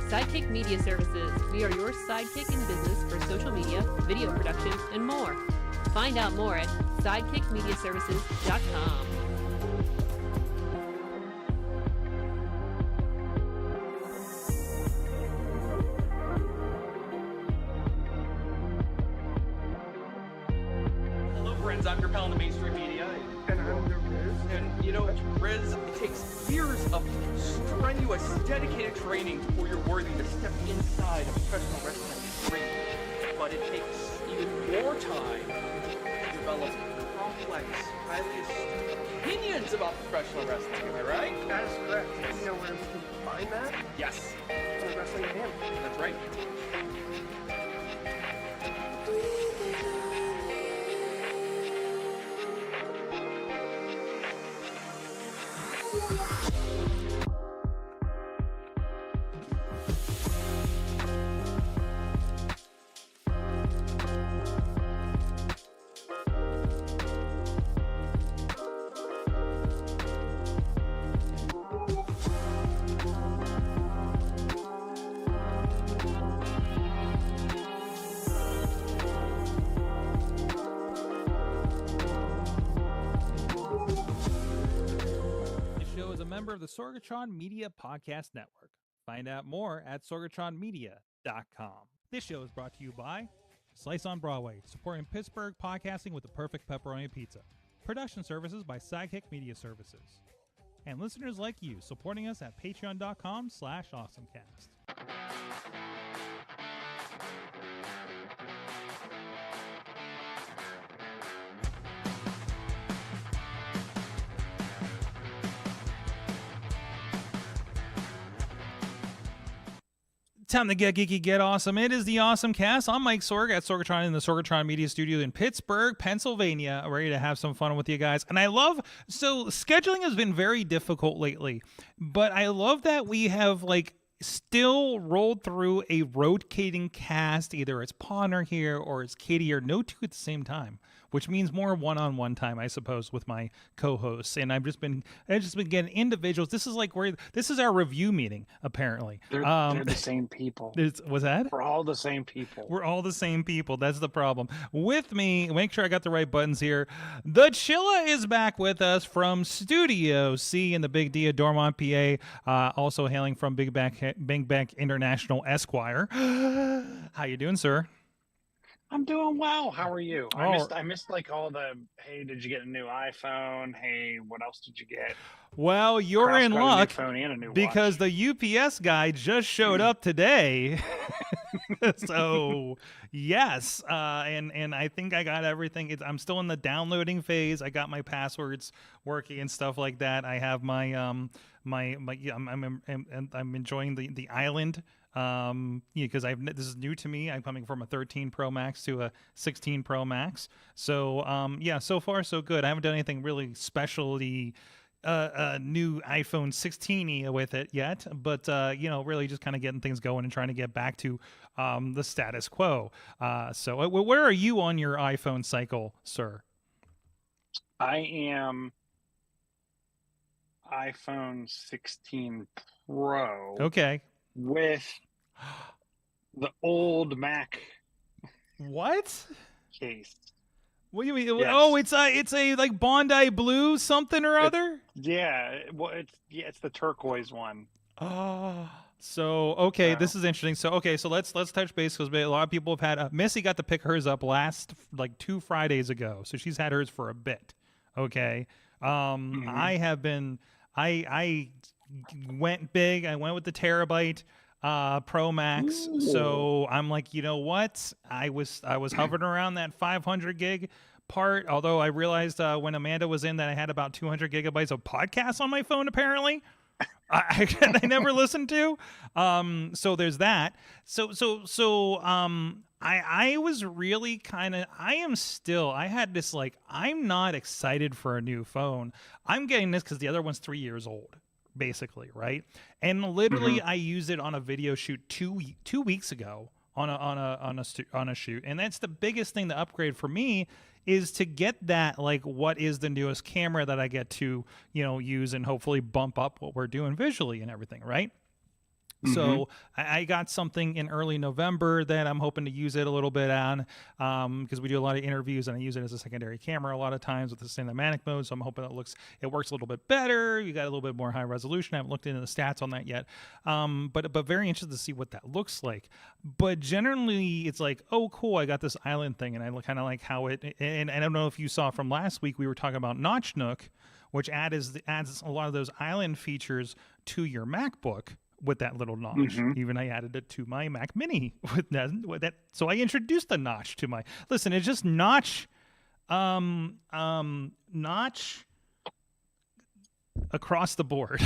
Sidekick Media Services. We are your sidekick in business for social media, video production, and more. Find out more at sidekickmediaservices.com. Hello, friends. I'm your pal in the mainstream media. And I'm the Riz. And, you know, Riz, it takes years of strenuous, dedicated training before you're worthy to step inside a professional wrestling ring. But it takes even more time to develop complex, highly astute opinions about professional wrestling. Am I right? That is correct. And you know where we can find that? Yes. On Wrestling with Him. That's right. Member of the Sorgatron Media Podcast Network. Find out more at sorgatronmedia.com. This show is brought to you by Slice on Broadway, supporting Pittsburgh podcasting with the perfect pepperoni pizza. Production services by Sidekick Media Services. And listeners like you, supporting us at patreon.com/awesomecast. Time to get geeky, get awesome. It is the AwesomeCast. I'm Mike Sorg at Sorgatron in the Sorgatron Media Studio in Pittsburgh, Pennsylvania. Ready to have some fun with you guys. And so scheduling has been very difficult lately, but I love that we have still rolled through a rotating cast. Either it's Ponder here or it's Katie or no two at the same time, which means more one-on-one time, I suppose, with my co-hosts. And I've just been getting individuals. This is our review meeting, apparently. They're the same people. Was that? We're all the same people. We're all the same people. That's the problem. With me, make sure I got the right buttons here. The Chilla is back with us from Studio C in the Big D of Dormont, PA. Also hailing from Big Bank International Esquire. How you doing, sir? I'm doing well. How are you? I missed all the, hey, did you get a new iPhone? Hey, what else did you get? Well, you're in luck because watch. the UPS guy just showed up today. So, yes. And I think I got everything. I'm still in the downloading phase. I got my passwords working and stuff like that. I have my I'm enjoying the island. Because this is new to me. I'm coming from a 13 Pro Max to a 16 Pro Max. So, so far so good. I haven't done anything really specially new iPhone 16 with it yet, but really just kind of getting things going and trying to get back to the status quo. So where are you on your iPhone cycle, sir? I am iPhone 16 Pro. Okay. With the old Mac. What? Case. What do you mean? Yes. Oh, it's a like Bondi Blue something or other? It's the turquoise one. Oh. So, okay, this is interesting. So let's touch base because a lot of people have had Missy got to pick hers up last 2 Fridays ago. So she's had hers for a bit. Okay. I have been I went big. I went with the terabyte Pro Max. Ooh. So I'm like, you know what? I was hovering around that 500 gig part. Although I realized when Amanda was in that I had about 200 gigabytes of podcasts on my phone. Apparently, I never listened to. So there's that. I was really I had this I'm not excited for a new phone. I'm getting this because the other one's 3 years old, basically, right? And literally, I used it on a video shoot two weeks ago on a shoot, and that's the biggest thing to upgrade for me is to get that what is the newest camera that I get to use and hopefully bump up what we're doing visually and everything, right? So I got something in early November that I'm hoping to use it a little bit on, because we do a lot of interviews and I use it as a secondary camera a lot of times with the cinematic mode. So I'm hoping it works a little bit better. You got a little bit more high resolution. I haven't looked into the stats on that yet, but very interested to see what that looks like. But generally, it's like, oh, cool, I got this island thing, and I kind of like how it. And I don't know if you saw from last week, we were talking about Notch Nook, which adds a lot of those island features to your MacBook with that little notch. Even I added it to my Mac Mini with that. So I introduced the notch to my. Listen, it's just notch, notch across the board.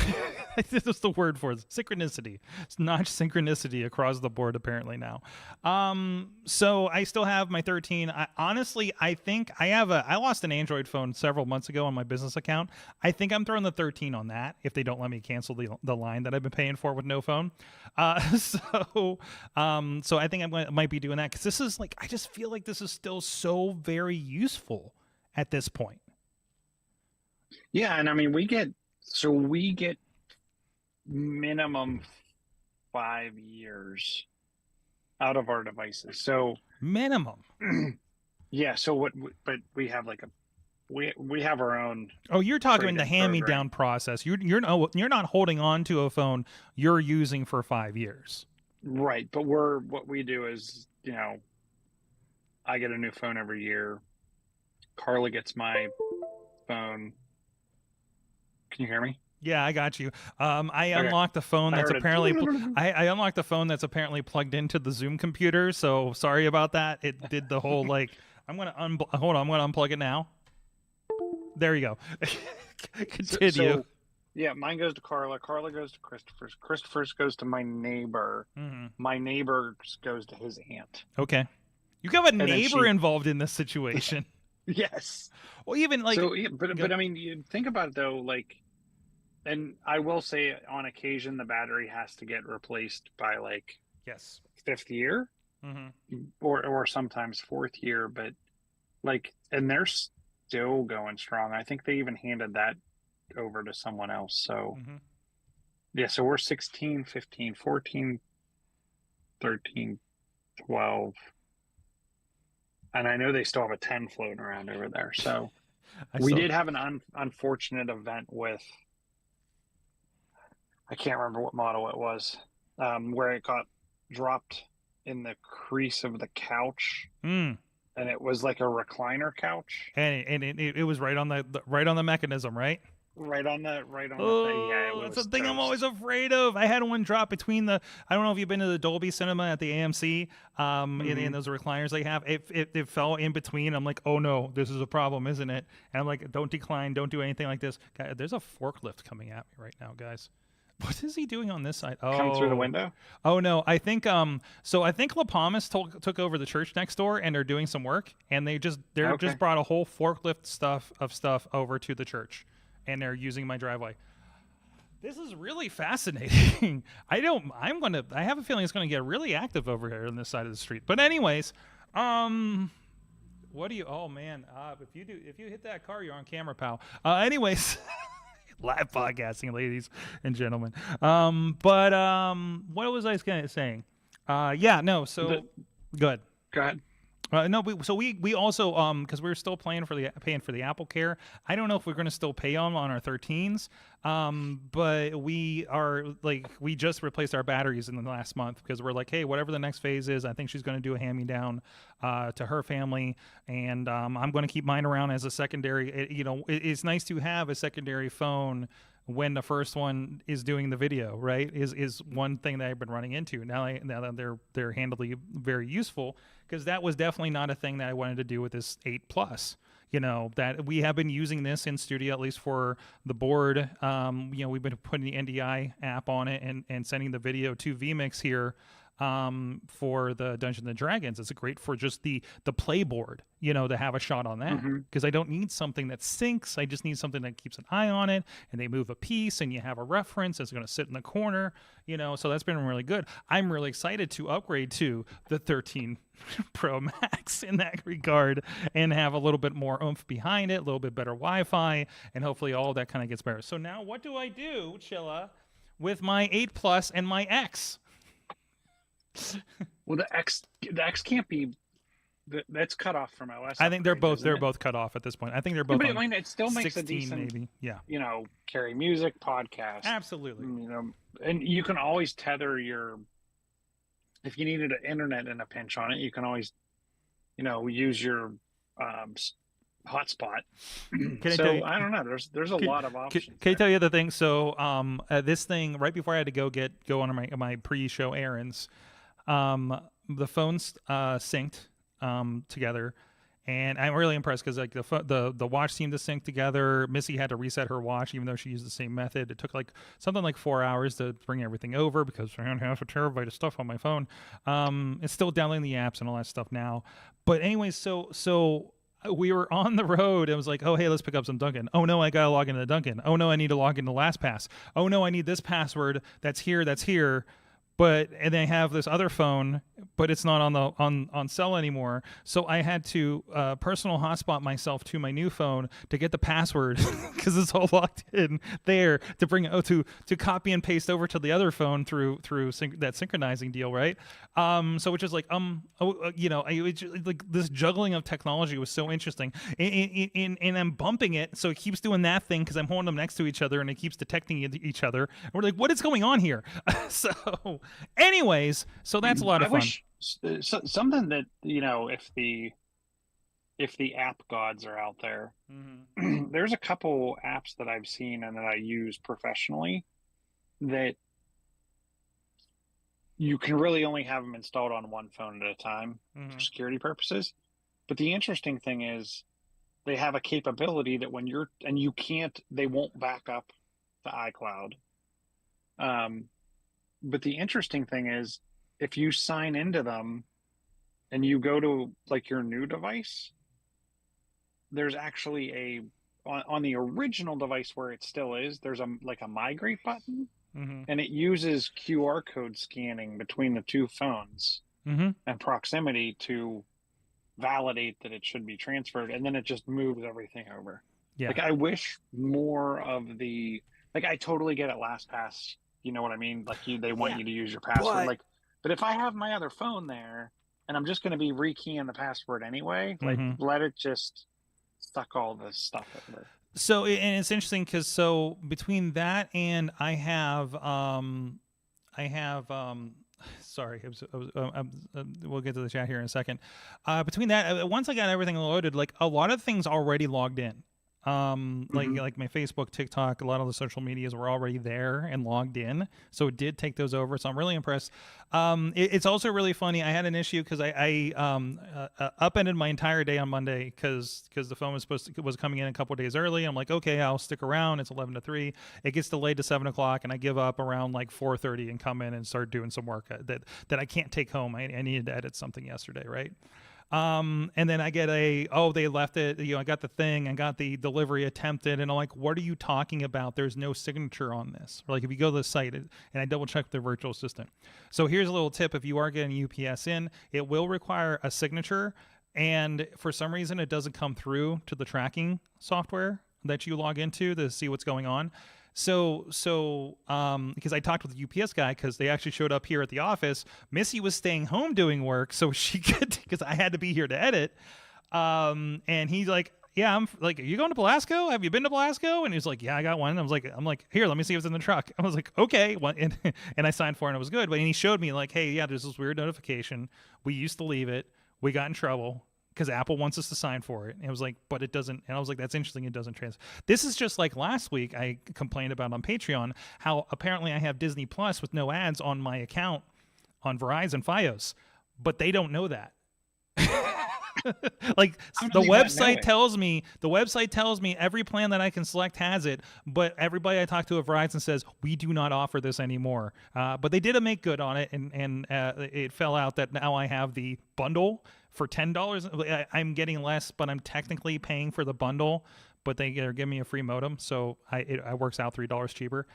That's the word for it. Synchronicity. It's notch synchronicity across the board apparently now. So I still have my 13. I think I lost an Android phone several months ago on my business account. I think I'm throwing the 13 on that if they don't let me cancel the line that I've been paying for with no phone. So I think I might be doing that, because this is like, I just feel like this is still so very useful at this point. Yeah, and I mean we get minimum 5 years out of our devices. So minimum. Yeah. So but we have like we have our own. Oh, you're talking the hand-me-down process. You're not holding on to a phone you're using for 5 years. Right, but what we do is, I get a new phone every year. Carla gets my phone. Can you hear me? Yeah, I got you. I unlocked the phone that's apparently I unlocked the phone that's apparently plugged into the Zoom computer. So sorry about that. It did the whole like. I'm gonna hold on. I'm gonna unplug it now. There you go. Continue. So, yeah, mine goes to Carla. Carla goes to Christopher's. Christopher's goes to my neighbor. My neighbor goes to his aunt. Okay, you have a neighbor involved in this situation. Yes. Well, even like. So, yeah, but I mean, you think about it though, like. And I will say, on occasion, the battery has to get replaced by like fifth year, or sometimes fourth year. But like, and they're still going strong. I think they even handed that over to someone else. So yeah, so we're 16, 15, 14, 13, 12, and I know they still have a 10 floating around over there. So we did have an unfortunate event with. I can't remember what model it was, where it got dropped in the crease of the couch, and it was like a recliner couch, and it was right on the mechanism, right? Right on the thing. Yeah, that's the thing I'm always afraid of. I had one drop between the. I don't know if you've been to the Dolby Cinema at the AMC, in those recliners they have. It fell in between. I'm like, oh no, this is a problem, isn't it? And I'm like, don't decline, don't do anything like this. God, there's a forklift coming at me right now, guys. What is he doing on this side? Oh, come through the window. Oh no, I think I think La Palmas took over the church next door, and they're doing some work, and they just brought a whole forklift stuff over to the church, and they're using my driveway. This is really fascinating. I have a feeling it's gonna get really active over here on this side of the street. But anyways, what do you? Oh man, if you hit that car, you're on camera, pal. Anyways. Live podcasting, ladies and gentlemen. What was I saying? So good. Go ahead. We also because we're still paying for the Apple Care. I don't know if we're going to still pay on our 13s, but we just replaced our batteries in the last month because we're like, hey, whatever the next phase is, I think she's going to do a hand-me-down to her family, and I'm going to keep mine around as a secondary. It's nice to have a secondary phone when the first one is doing the video, right? Is one thing that I've been running into. Now that they're handily very useful, because that was definitely not a thing that I wanted to do with this 8 Plus. That we have been using this in studio, at least for the board. We've been putting the NDI app on it and sending the video to vMix here for the Dungeons and Dragons. It's great for just the play board, to have a shot on that, because I don't need something that syncs. I just need something that keeps an eye on it, and they move a piece and you have a reference. It's going to sit in the corner, so that's been really good. I'm really excited to upgrade to the 13 Pro Max in that regard and have a little bit more oomph behind it, a little bit better Wi-Fi, and hopefully all of that kind of gets better. So now what do I do, Chilla, with my 8 Plus and my X. Well, the X can't be. That's cut off from OS. I think they're both cut off at this point. I think they're both. But on I mean, it still makes 16, a decent, maybe. Yeah. Carry music, podcast. Absolutely. And you can always tether your. If you needed an internet in a pinch on it, you can always, use your hotspot. I don't know. There's a lot of options. Can I tell you the thing? So this thing right before I had to go on my pre-show errands, the phones synced together, and I'm really impressed because like the watch seemed to sync together. Missy had to reset her watch even though she used the same method. It took something like 4 hours to bring everything over because I have half a terabyte of stuff on my phone. It's still downloading the apps and all that stuff now. But anyways, so we were on the road. It was like, oh, hey, let's pick up some Dunkin'. Oh, no, I got to log into Dunkin'. Oh, no, I need to log into LastPass. Oh, no, I need this password. That's here. And they have this other phone, but it's not on cell anymore. So I had to personal hotspot myself to my new phone to get the password because it's all locked in there to bring to copy and paste over to the other phone through that synchronizing deal, right? So which is like this juggling of technology was so interesting, and I'm bumping it, so it keeps doing that thing because I'm holding them next to each other and it keeps detecting each other. And we're like, what is going on here? Anyways, so that's a lot of fun. Wish something that if the app gods are out there, there's a couple apps that I've seen and that I use professionally that you can really only have them installed on one phone at a time for security purposes. But the interesting thing is they have a capability that they won't back up to iCloud. But the interesting thing is, if you sign into them and you go to like your new device, there's actually on the original device where it still is, there's a migrate button, and it uses QR code scanning between the two phones and proximity to validate that it should be transferred, and then it just moves everything over. Yeah. Like I wish more of I totally get it, LastPass. You know what I mean? Like they want you to use your password. But if I have my other phone there and I'm just going to be rekeying the password anyway, let it just suck all this stuff over. So, and it's interesting because between that and I have sorry, we'll get to the chat here in a second. Between that, once I got everything loaded, like a lot of things already logged in. Like my Facebook, TikTok, a lot of the social medias were already there and logged in, so it did take those over. So I'm really impressed. It's also really funny. I had an issue because I upended my entire day on Monday because the phone was coming in a couple of days early. I'm like, okay, I'll stick around. It's 11 to 3. It gets delayed to 7 o'clock, and I give up around like 4:30 and come in and start doing some work that I can't take home. I needed to edit something yesterday, right? And then I get they left it, I got the thing, I got the delivery attempted, and I'm like, what are you talking about? There's no signature on this. Or like if you go to the site, and I double check the virtual assistant. So here's a little tip. If you are getting UPS in, it will require a signature. And for some reason, it doesn't come through to the tracking software that you log into to see what's going on. So because I talked with the UPS guy, because they actually showed up here at the office. Missy was staying home doing work, so she could, because I had to be here to edit. And he's like, yeah, I'm like, are you going to Belasco? Have you been to Belasco? And he's like, yeah, I got one. I'm like, here, let me see if it's in the truck. I was like, okay. And I signed for it and it was good. But he showed me like, hey, yeah, there's this weird notification. We used to leave it. We got in trouble because Apple wants us to sign for it. And it was like, but it doesn't. And I was like, that's interesting. It doesn't transfer. This is just like last week I complained about on Patreon how apparently I have Disney Plus with no ads on my account on Verizon Fios, but they don't know that. Like the website tells me every plan that I can select has it, but everybody I talk to at Verizon says we do not offer this anymore. But they did a make good on it, and it fell out that now I have the bundle for $10. I'm getting less, but I'm technically paying for the bundle. But they're giving me a free modem, so it works out $3 cheaper.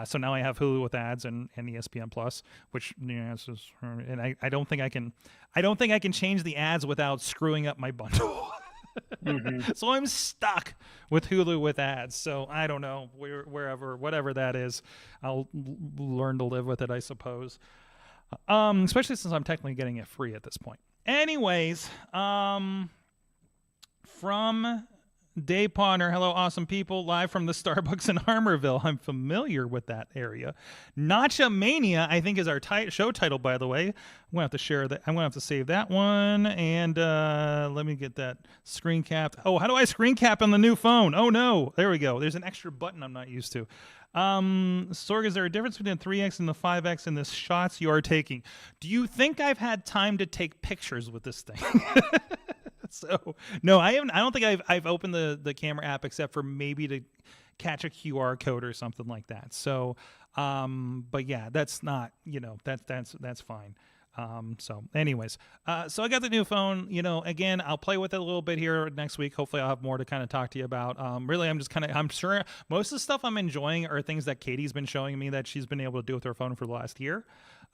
So now I have Hulu with ads and ESPN Plus, which and I don't think I can change the ads without screwing up my bundle. So I'm stuck with Hulu with ads. So I don't know, whatever that is, I'll learn to live with it, I suppose. Especially since I'm technically getting it free at this point. Anyways, from Dave Pawner, hello, awesome people, live from the Starbucks in Harmerville. I'm familiar with that area. Nacha Mania, I think, is our show title, by the way. I'm going to have to share that. I'm going to have to save that one. And let me get that screen capped. Oh, how do I screen cap on the new phone? Oh, no. There we go. There's an extra button I'm not used to. Sorg, is there a difference between the 3X and the 5X in the shots you are taking? Do you think I've had time to take pictures with this thing? So no, I haven't. I don't think I've opened the camera app except for maybe to catch a QR code or something like that. So, but yeah, that's not, that's fine. So anyways, so I got the new phone, again, I'll play with it a little bit here next week. Hopefully I'll have more to kind of talk to you about. Really, I'm sure most of the stuff I'm enjoying are things that Katie's been showing me that she's been able to do with her phone for the last year.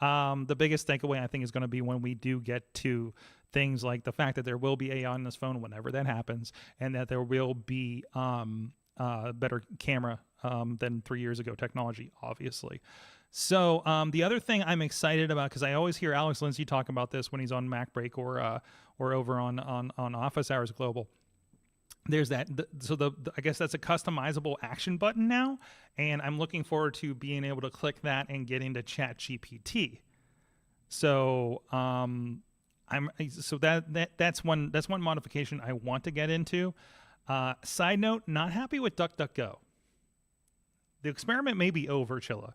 The biggest takeaway I think is going to be when we do get to things like the fact that there will be AI on this phone whenever that happens, and that there will be better camera than 3 years ago technology, obviously. So the other thing I'm excited about, because I always hear Alex Lindsay talk about this when he's on Mac Break or over on Office Hours Global. There's that. I guess that's a customizable action button now, and I'm looking forward to being able to click that and get into ChatGPT. So that's one modification I want to get into. Side note, not happy with DuckDuckGo. The experiment may be over, Chilla.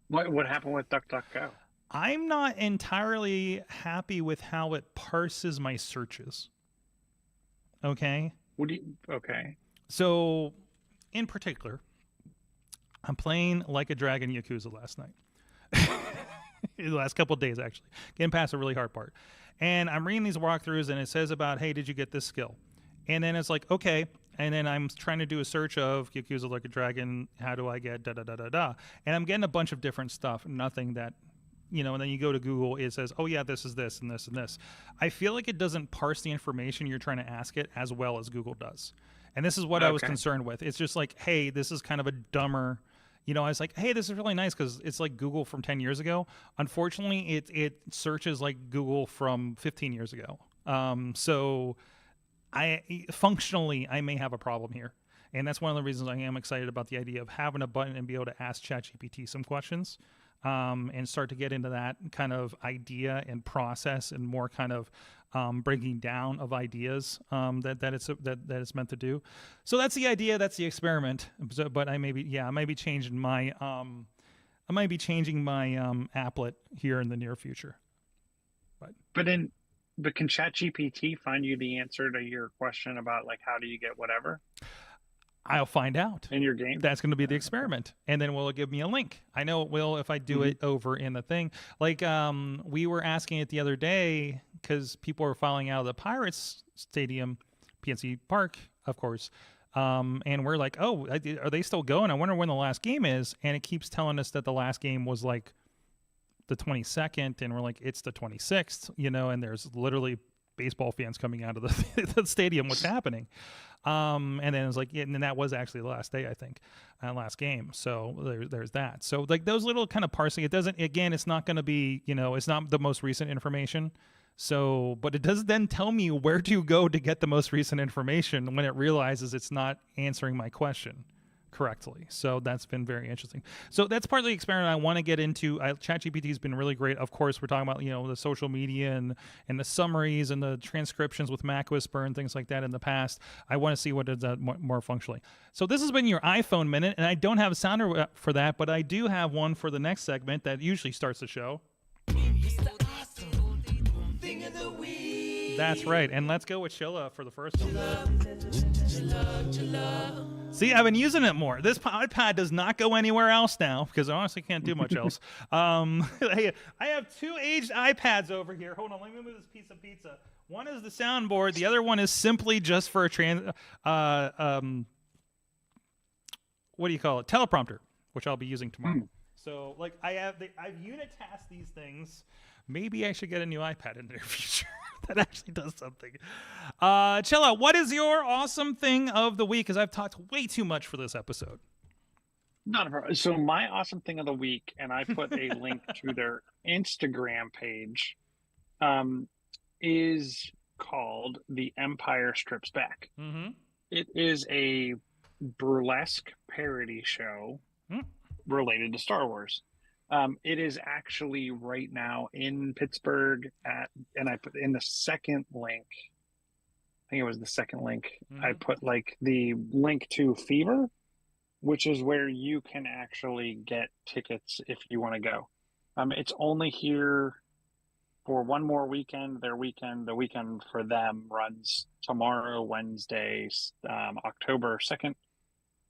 What happened with DuckDuckGo? I'm not entirely happy with how it parses my searches. Okay. Okay. So, in particular, I'm playing Like a Dragon Yakuza last night. The last couple of days, actually. Getting past a really hard part. And I'm reading these walkthroughs, and it says about, hey, did you get this skill? And then it's like, okay. And then I'm trying to do a search of Yakuza Like a Dragon. How do I get da-da-da-da-da? And I'm getting a bunch of different stuff. Nothing that, and then you go to Google, it says, oh, yeah, this is this and this and this. I feel like it doesn't parse the information you're trying to ask it as well as Google does. And this is what I was concerned with. It's just like, hey, this is kind of a dumber... I was like, hey, this is really nice because it's like Google from 10 years ago. Unfortunately, it searches like Google from 15 years ago. So functionally, I may have a problem here. And that's one of the reasons I am excited about the idea of having a button and be able to ask ChatGPT some questions and start to get into that kind of idea and process and more kind of breaking down of ideas that it's meant to do. So that's the idea. That's the experiment. But I may be changing my applet here in the near future. But can ChatGPT find you the answer to your question about like how do you get whatever? I'll find out in your game. That's going to be the experiment, and then will it give me a link? I know it will if I do it over in the thing. Like we were asking it the other day because people were filing out of the Pirates Stadium, PNC Park, of course, and we're like, oh, are they still going? I wonder when the last game is, and it keeps telling us that the last game was like the 22nd, and we're like, it's the 26th, and there's literally baseball fans coming out of the stadium. What's happening? And then it's like, and then that was actually the last day, I think, last game. So there's that. So like those little kind of parsing, it doesn't, again, it's not going to be, it's not the most recent information. So, but it does then tell me where to go to get the most recent information when it realizes it's not answering my question correctly. So that's been very interesting. So that's part of the experiment I want to get into. ChatGPT has been really great. Of course, we're talking about, the social media and the summaries and the transcriptions with Mac Whisper and things like that in the past. I want to see what it does more functionally. So this has been your iPhone Minute, and I don't have a sounder for that, but I do have one for the next segment that usually starts the show. That's right. And let's go with Chilla for the first one. See, I've been using it more. This iPad does not go anywhere else now because I honestly can't do much else. I have two aged iPads over here. Hold on, let me move this piece of pizza. One is the soundboard. The other one is simply just for a what do you call it? Teleprompter, which I'll be using tomorrow. So, like, I've unit tasked these things. Maybe I should get a new iPad in the near future. That actually does something. Chilla, what is your awesome thing of the week? Because I've talked way too much for this episode. Not a problem. So my awesome thing of the week, and I put a link to their Instagram page, is called The Empire Strips Back. Mm-hmm. It is a burlesque parody show related to Star Wars. It is actually right now in Pittsburgh and I put in the second link. I think it was the second link. I put like the link to Fever, which is where you can actually get tickets if you want to go. It's only here for one more weekend. The weekend for them runs tomorrow, Wednesday, October 2nd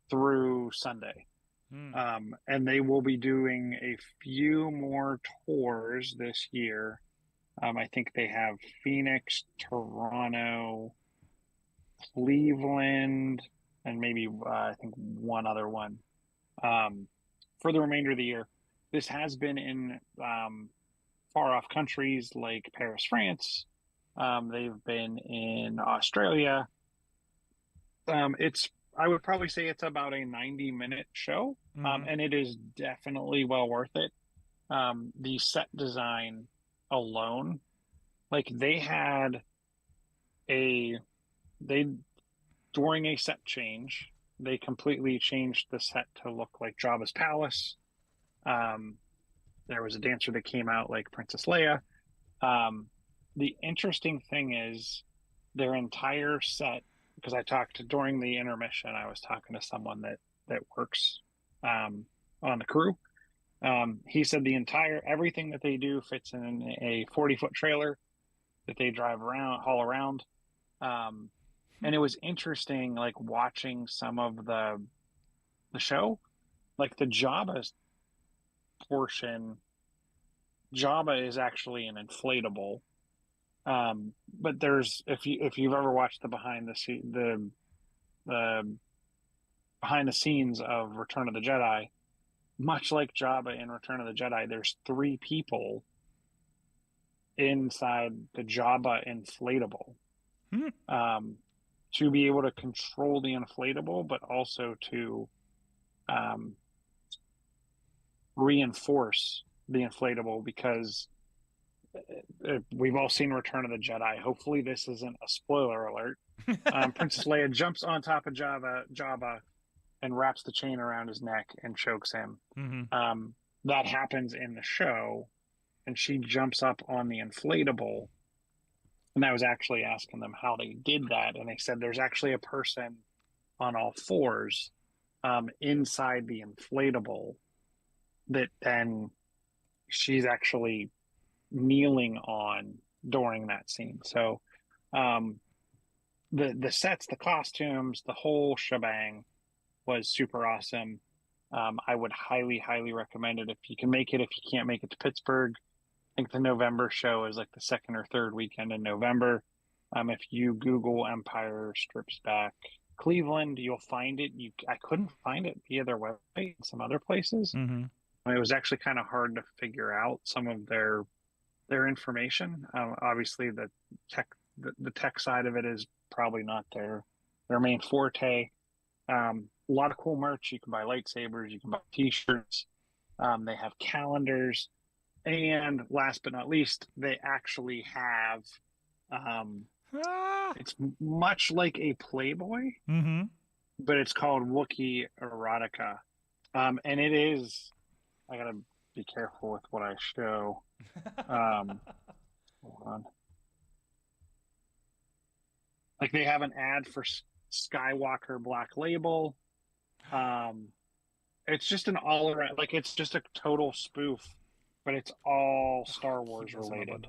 through Sunday. And they will be doing a few more tours this year. I think they have Phoenix, Toronto, Cleveland, and maybe I think one other one for the remainder of the year. This has been in far off countries like Paris, France. They've been in Australia. I would probably say it's about a 90-minute show, and it is definitely well worth it. The set design alone, like during a set change, they completely changed the set to look like Jabba's palace. There was a dancer that came out like Princess Leia. The interesting thing is their entire set, because during the intermission, I was talking to someone that works on the crew. He said everything that they do fits in a 40-foot trailer that they haul around. And it was interesting, like watching some of the show, like the Jabba's portion. Jabba is actually an inflatable. But if you've ever watched the behind the scenes of Return of the Jedi, much like Jabba in Return of the Jedi, there's 3 people inside the Jabba inflatable to be able to control the inflatable, but also to reinforce the inflatable, because we've all seen Return of the Jedi. Hopefully this isn't a spoiler alert. Princess Leia jumps on top of Jabba and wraps the chain around his neck and chokes him. That happens in the show, and she jumps up on the inflatable. And I was actually asking them how they did that, and they said there's actually a person on all fours inside the inflatable that then she's actually kneeling on during that scene. So the sets, the costumes, the whole shebang was super awesome. I would highly recommend it if you can make it. If you can't make it to Pittsburgh, I think the November show is like the second or third weekend in November. If you Google Empire Strips Back Cleveland, you'll find it. I couldn't find it via their website and some other places. It was actually kind of hard to figure out some of their information. Obviously, the tech side of it is probably not their main forte. A lot of cool merch. You can buy lightsabers. You can buy T-shirts. They have calendars. And last but not least, they actually have, it's much like a Playboy, but it's called Wookiee Erotica. And it is, I gotta be careful with what I show. Hold on. Like they have an ad for Skywalker Black Label. It's just an all around, like it's just a total spoof, but it's all Star Wars related.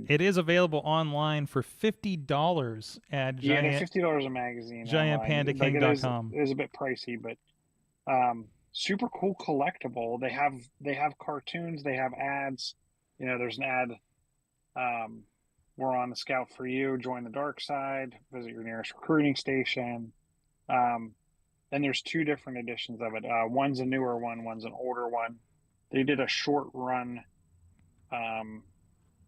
It is available online for $50 at they're $50 a magazine. GiantPandaKing.com. It is a bit pricey, but super cool collectible. They have cartoons, they have ads. There's an ad. We're on the scout for you. Join the dark side. Visit your nearest recruiting station. And there's 2 different editions of it. One's a newer one. One's an older one. They did a short run.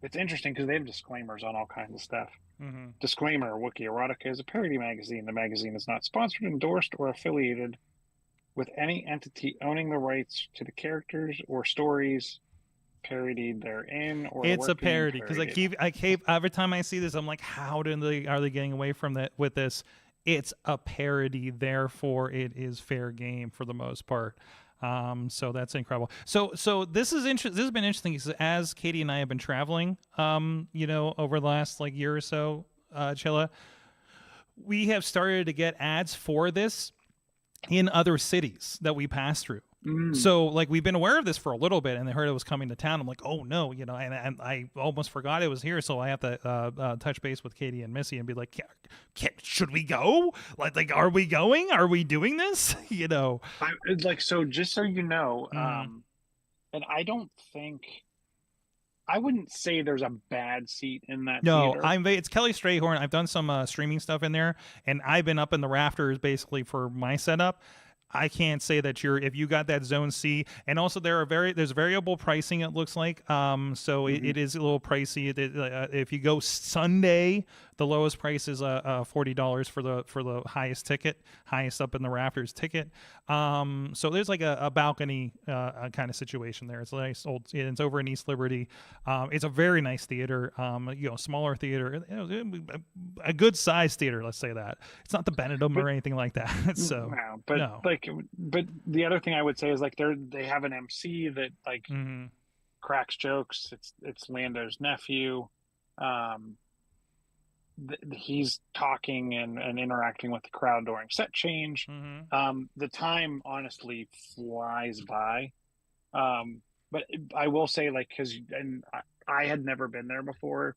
it's interesting because they have disclaimers on all kinds of stuff. Mm-hmm. Disclaimer: Wiki Erotica is a parody magazine. The magazine is not sponsored, endorsed, or affiliated with any entity owning the rights to the characters or stories parodied therein, or It's a being parody because I keep every time I see this, I'm like, how are they getting away from that with this? It's a parody, therefore it is fair game for the most part. So that's incredible. So this is interesting. This has been interesting because as Katie and I have been traveling, over the last like year or so, Chilla, we have started to get ads for this in other cities that we pass through. So like we've been aware of this for a little bit, and they heard it was coming to town. I'm like, oh no, and I almost forgot it was here. So I have to touch base with Katie and Missy and be like, should we go? Like, are we going? Are we doing this? So just so you know, and I wouldn't say there's a bad seat in that theater. It's Kelly Strayhorn. I've done some streaming stuff in there, and I've been up in the rafters basically for my setup. I can't say that if you got that zone C, and also there's variable pricing. It looks like, so it is a little pricey. If you go Sunday, the lowest price is $40 for the highest ticket, highest up in the rafters ticket. So there's like a balcony kind of situation there. It's a nice it's over in East Liberty. It's a very nice theater. Smaller theater, a good sized theater. Let's say that it's not the Benedum or anything like that. So no. But the other thing I would say is like they have an MC that like cracks jokes. It's Lando's nephew. He's talking and interacting with the crowd during set change. The time honestly flies by. But I will say, like, I had never been there before,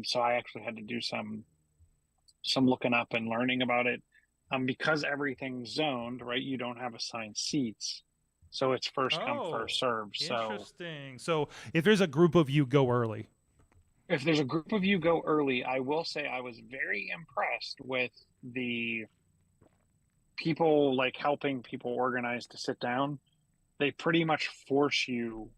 so I actually had to do some looking up and learning about it. Because everything's zoned, right? You don't have assigned seats, so it's first come, first served. Interesting. So if there's a group of you, go early. If there's a group of you, go early. I will say I was very impressed with the people, like helping people organize to sit down. They pretty much force you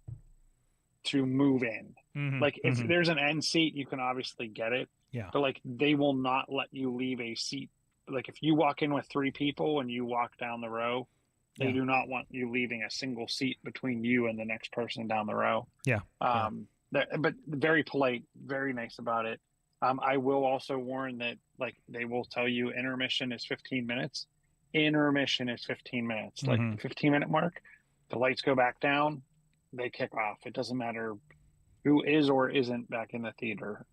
to move in. Like if there's an end seat, you can obviously get it. Yeah. But like they will not let you leave a seat. Like if you walk in with 3 people and you walk down the row, they do not want you leaving a single seat between you and the next person down the row. Yeah. But very polite, very nice about it. I will also warn that like they will tell you intermission is 15 minutes. Intermission is 15 minutes. Like the 15-minute mark, the lights go back down, they kick off. It doesn't matter who is or isn't back in the theater.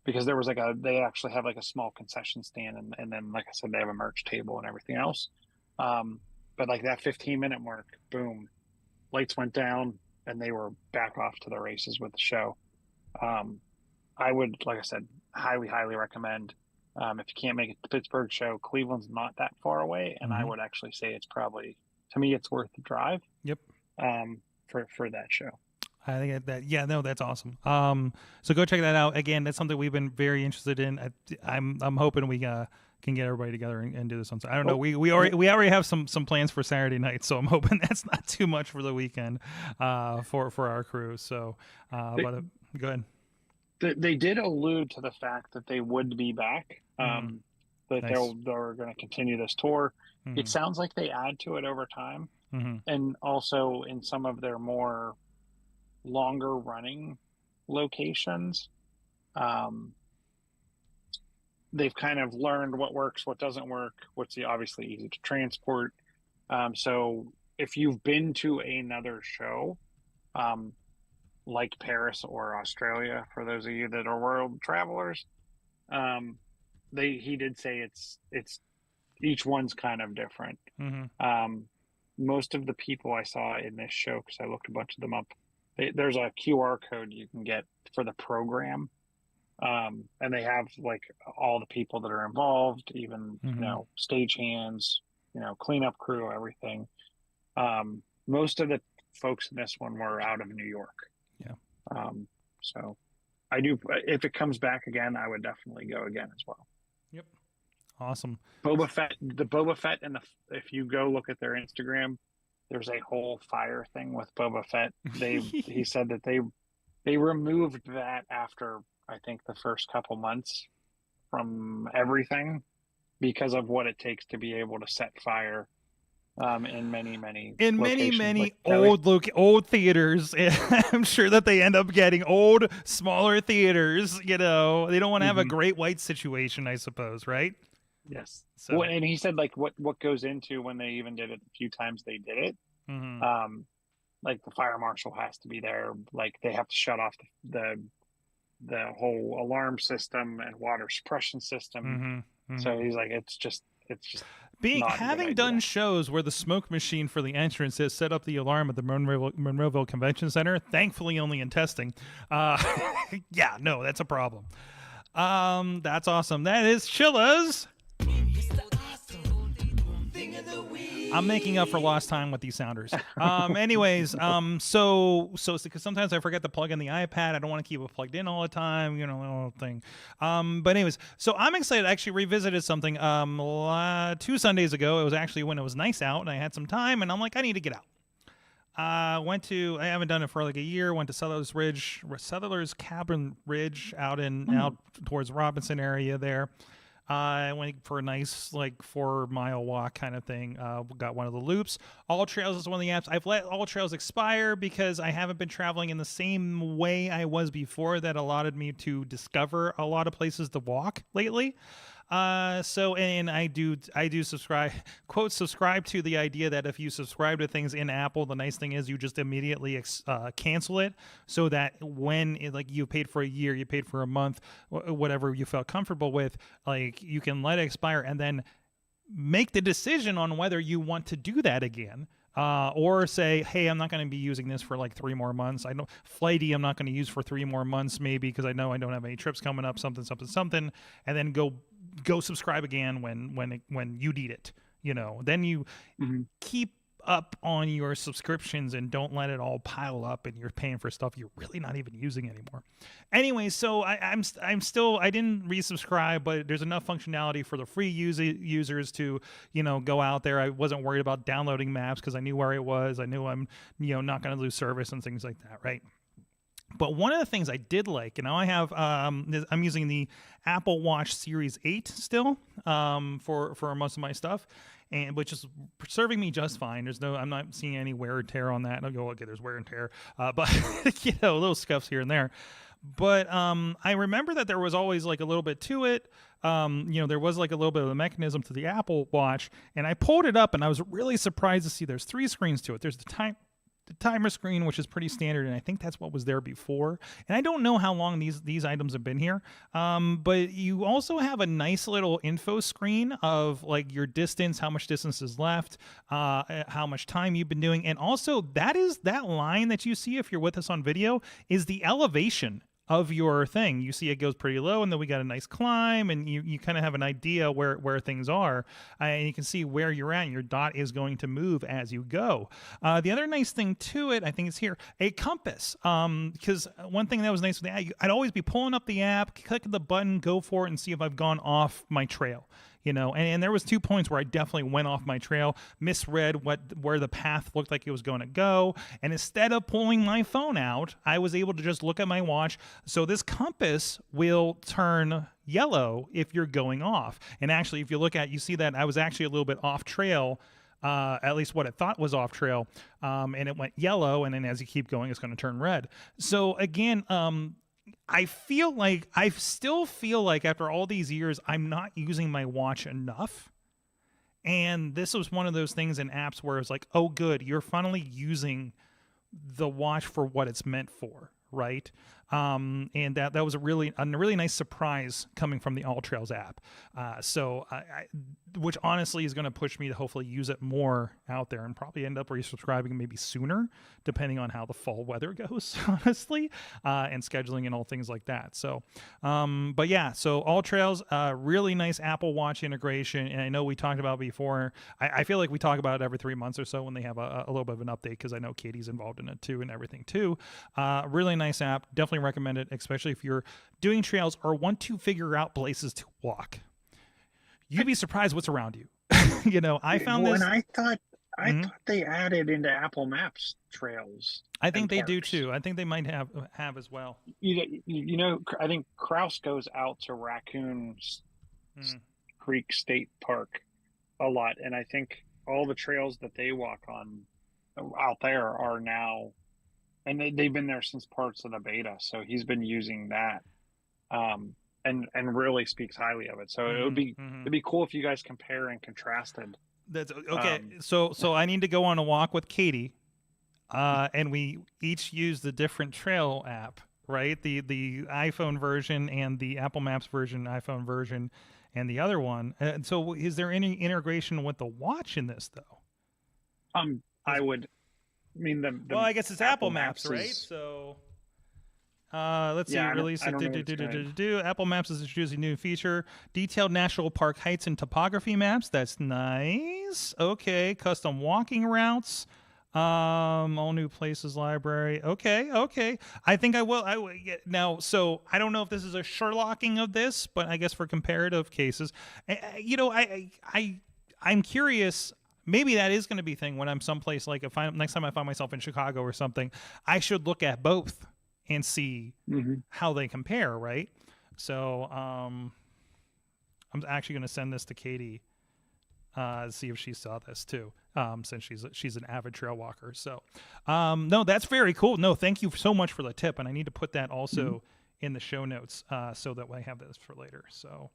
Because there was they actually have like a small concession stand, and then like I said, they have a merch table and everything else. But like that 15-minute mark, boom, lights went down and they were back off to the races with the show. I would, like I said, highly, highly recommend. If you can't make it to the Pittsburgh show, Cleveland's not that far away, and I would actually say it's probably, to me, it's worth the drive. Yep. For that show. I think that's awesome. So go check that out. Again, that's something we've been very interested in. I'm hoping we can get everybody together and do this on. I don't know. We already have some plans for Saturday night, so I'm hoping that's not too much for the weekend for our crew. So, go ahead. They did allude to the fact that they would be back. That they're going to continue this tour. It sounds like they add to it over time, and also in some of their more longer running locations, they've kind of learned what works, what doesn't work, what's obviously easy to transport. So if you've been to another show, like Paris or Australia, for those of you that are world travelers, he did say it's each one's kind of different. Most of the people I saw in this show, because I looked a bunch of them up, there's a QR code you can get for the program, and they have like all the people that are involved, even stagehands, cleanup crew, everything. Most of the folks in this one were out of New York. So I do, if it comes back again, I would definitely go again as well. Yep. Awesome. The Boba Fett, and if you go look at their Instagram, there's a whole fire thing with Boba Fett. He said that They removed that after, I think, the first couple months from everything because of what it takes to be able to set fire in many locations. Old theaters. I'm sure that they end up getting old, smaller theaters. They don't want to have a great white situation, I suppose, right? Yes. So, well, and he said like what goes into when they even did it a few times they did it. Like the fire marshal has to be there. Like they have to shut off the whole alarm system and water suppression system. So he's like, it's just having done shows where the smoke machine for the entrance has set up the alarm at the Monroeville Convention Center, thankfully only in testing. Yeah, no, that's a problem. That's awesome. That is Chilla's. I'm making up for lost time with these sounders. Anyways, so because sometimes I forget to plug in the iPad. I don't want to keep it plugged in all the time, the whole thing. But anyways, so I'm excited. I actually revisited something 2 Sundays ago. It was actually when it was nice out and I had some time, and I'm like, I need to get out. I haven't done it for like a year. Went to Settlers Cabin Ridge out towards Robinson area there. I went for a nice 4-mile walk kind of thing. Got one of the loops. All Trails is one of the apps. I've let All Trails expire because I haven't been traveling in the same way I was before. That allowed me to discover a lot of places to walk lately. And I do subscribe to the idea that if you subscribe to things in Apple, the nice thing is you just immediately cancel it, so that when you paid for a year, you paid for a month, whatever you felt comfortable with, you can let it expire and then make the decision on whether you want to do that again. Or say, hey, I'm not going to be using this for 3 more months. I know Flighty I'm not going to use for 3 more months maybe because I know I don't have any trips coming up, something, and then go subscribe again when you need it. Then you keep up on your subscriptions and don't let it all pile up and you're paying for stuff you're really not even using anymore. Anyway, so I didn't resubscribe, but there's enough functionality for the free users to go out there. I wasn't worried about downloading maps because I knew where it was. I knew I'm not going to lose service and things like that, right? But one of the things I did like, and now I have, I'm using the Apple Watch Series 8 still for most of my stuff, and which is serving me just fine. I'm not seeing any wear and tear on that. I'll go, okay, there's wear and tear, but little scuffs here and there. But I remember that there was always a little bit to it. There was a little bit of a mechanism to the Apple Watch, and I pulled it up, and I was really surprised to see there's 3 screens to it. There's the timer screen, which is pretty standard, and I think that's what was there before. And I don't know how long these items have been here, but you also have a nice little info screen of your distance, how much distance is left, how much time you've been doing, and also that line that you see if you're with us on video is the elevation of your thing. You see it goes pretty low, and then we got a nice climb, and you kind of have an idea where things are, and you can see where you're at, and your dot is going to move as you go. The other nice thing to it, I think, is here, a compass, because one thing that was nice with the app, I'd always be pulling up the app, click the button, go for it, and see if I've gone off my trail. And there was 2 points where I definitely went off my trail, misread where the path looked like it was going to go, and instead of pulling my phone out, I was able to just look at my watch. So this compass will turn yellow if you're going off. And actually, if you look at, you see that I was actually a little bit off trail. At least what it thought was off trail, and it went yellow, and then as you keep going, it's going to turn red. So again, I still feel like after all these years, I'm not using my watch enough. And this was one of those things in apps where it's like, oh, good, you're finally using the watch for what it's meant for, right? And that was a really nice surprise coming from the All Trails app. So which honestly is going to push me to hopefully use it more out there and probably end up resubscribing maybe sooner, depending on how the fall weather goes, honestly, and scheduling and all things like that. So, but yeah, so All Trails, really nice Apple Watch integration. And I know we talked about before. I feel like we talk about it every 3 months or so when they have a little bit of an update, because I know Katie's involved in it too and everything too. Really nice app. Definitely recommend it, especially if you're doing trails or want to figure out places to walk. You'd be surprised what's around you. I found this. And I thought they added into Apple Maps trails. I think they parks. do too. I think they might have as well. You know, I think Kraus goes out to Raccoon Creek State Park a lot, and I think all the trails that they walk on out there are now, and they've been there since parts of the beta, so he's been using that, and really speaks highly of it. So it'd be cool if you guys compare and contrasted. That's okay. So I need to go on a walk with Katie, and we each use the different trail app, right? The iPhone version and the Apple Maps version, iPhone version, and the other one. And so, is there any integration with the watch in this, though? I would. I mean, well, I guess it's Apple Maps, right? So. Let's see. Release it. Apple Maps is introducing a new feature: detailed national park heights and topography maps. That's nice. Okay, custom walking routes. All new places library. Okay. I think I will. Now. So I don't know if this is a Sherlocking of this, but I guess for comparative cases, I'm curious. Maybe that is going to be a thing when I'm someplace like next time I find myself in Chicago or something. I should look at both and see how they compare, right? So I'm actually going to send this to Katie, see if she saw this too, since she's an avid trail walker. So no, that's very cool. No, thank you so much for the tip, and I need to put that also in the show notes so that I have this for later. So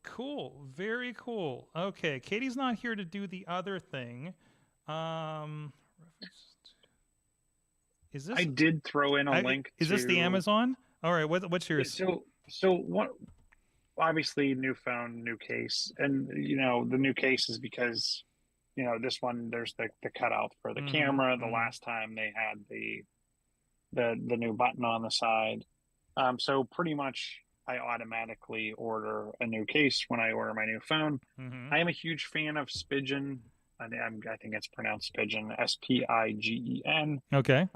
cool, very cool. Okay, Katie's not here to do the other thing. Is this? I did throw in a link. Is this the Amazon? All right. What's yours? So what? Obviously, new phone, new case, and the new case is because this one there's the cutout for the camera. The last time they had the new button on the side. So pretty much I automatically order a new case when I order my new phone. I am a huge fan of Spigen. I think it's pronounced Spigen, Spigen. Okay.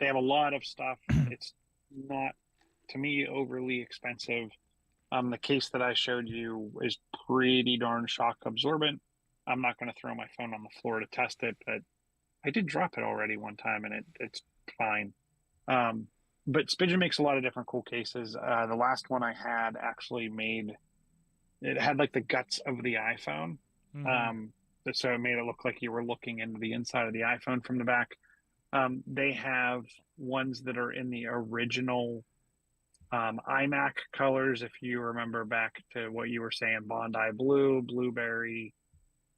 They have a lot of stuff. It's not, to me, overly expensive. The case that I showed you is pretty darn shock absorbent. I'm not going to throw my phone on the floor to test it, but I did drop it already one time, and it's fine. But Spigen makes a lot of different cool cases. The last one I had actually it had like the guts of the iPhone. So it made it look like you were looking into the inside of the iPhone from the back. They have ones that are in the original iMac colors. If you remember back to what you were saying, Bondi blue, blueberry,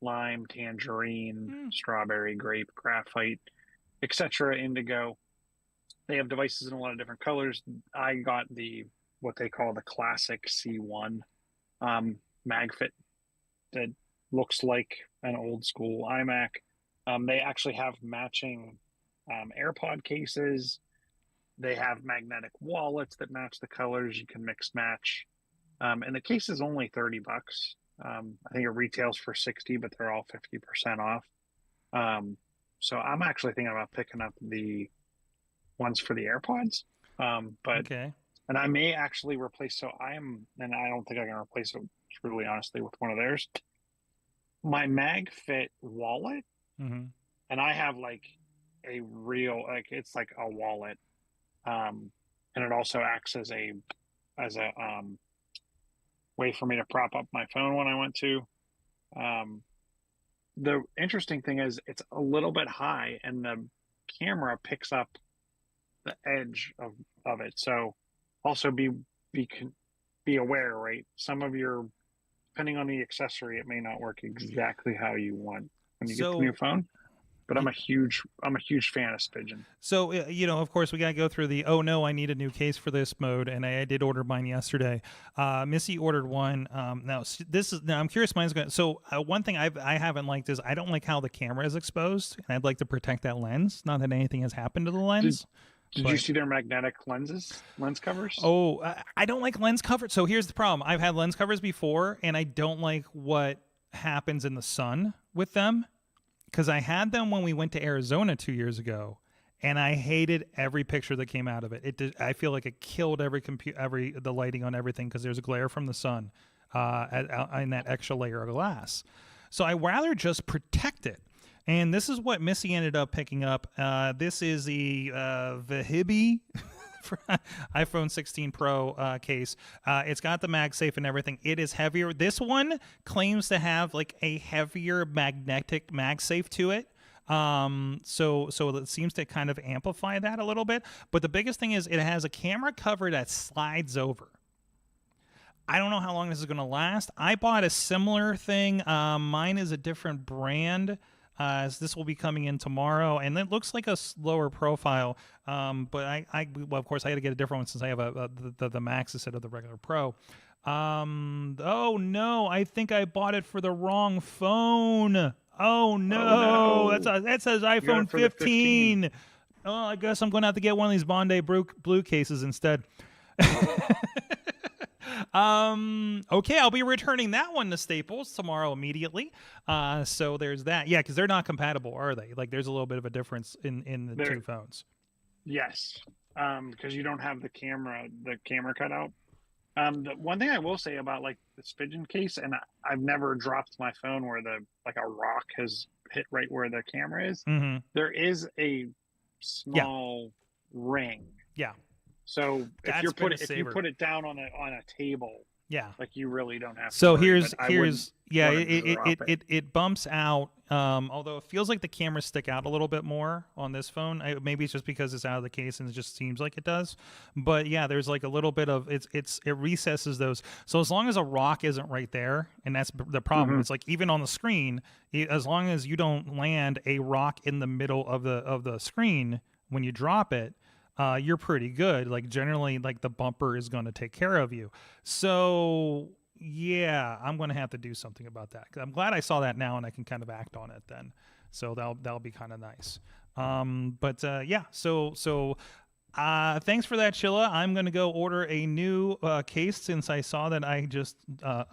lime, tangerine, strawberry, grape, graphite, etc., indigo. They have devices in a lot of different colors. I got what they call the classic C1 MagFit that looks like an old school iMac. They actually have matching AirPod cases. They have magnetic wallets that match the colors. You can mix match. And the case is only $30. I think it retails for $60, but they're all 50% off. So I'm actually thinking about picking up the ones for the AirPods. And I may actually replace, and I don't think I can replace it truly honestly with one of theirs. My MagFit wallet, and I have like a real, it's like a wallet, and it also acts as a way for me to prop up my phone when I want to. The interesting thing is it's a little bit high, and the camera picks up the edge of it. So also be aware, right? Some of depending on the accessory, it may not work exactly how you want when you get the new phone. But I'm a huge fan of Spigen. So of course, we got to go through the I need a new case for this mode, and I did order mine yesterday. Missy ordered one. Now I'm curious. Mine's going. So one thing I haven't liked is I don't like how the camera is exposed, and I'd like to protect that lens. Not that anything has happened to the lens. Did you see their magnetic lens covers? Oh, I don't like lens covers. So here's the problem. I've had lens covers before, and I don't like what happens in the sun with them, because I had them when we went to Arizona 2 years ago, and I hated every picture that came out of it. I feel like it killed the lighting on everything because there's a glare from the sun in that extra layer of glass. So I rather just protect it. And this is what Missy ended up picking up. This is the Vahibi for iPhone 16 Pro case. It's got the MagSafe and everything. It is heavier. This one claims to have like a heavier magnetic MagSafe to it. So it seems to kind of amplify that a little bit. But the biggest thing is it has a camera cover that slides over. I don't know how long this is going to last. I bought a similar thing. Mine is a different brand. As this will be coming in tomorrow, and it looks like a slower profile. But well, of course, I had to get a different one since I have the Max instead of the regular Pro. Oh no, I think I bought it for the wrong phone. Oh no, that says iPhone 15. Oh, I guess I'm going to have to get one of these Bondi blue cases instead. Okay, I'll be returning that one to Staples tomorrow immediately. So there's that. Yeah, because they're not compatible, are they? Like, there's a little bit of a difference in the two phones. Yes, because you don't have the camera cutout. The one thing I will say about like the Spigen case, and I've never dropped my phone where a rock has hit right where the camera is. Mm-hmm. There is a small ring. Yeah. So if you put it down on a table, yeah, like you really don't have to. So worry, it bumps out. Although it feels like the cameras stick out a little bit more on this phone. Maybe it's just because it's out of the case and it just seems like it does. But yeah, there's like a little bit of it recesses those. So as long as a rock isn't right there, and that's the problem. Mm-hmm. It's like even on the screen, as long as you don't land a rock in the middle of the screen when you drop it. You're pretty good. Like generally, like the bumper is going to take care of you. So yeah, I'm going to have to do something about that. I'm glad I saw that now and I can kind of act on it then. So that'll be kind of nice. Yeah. So thanks for that, Chilla. I'm going to go order a new case since I saw that I just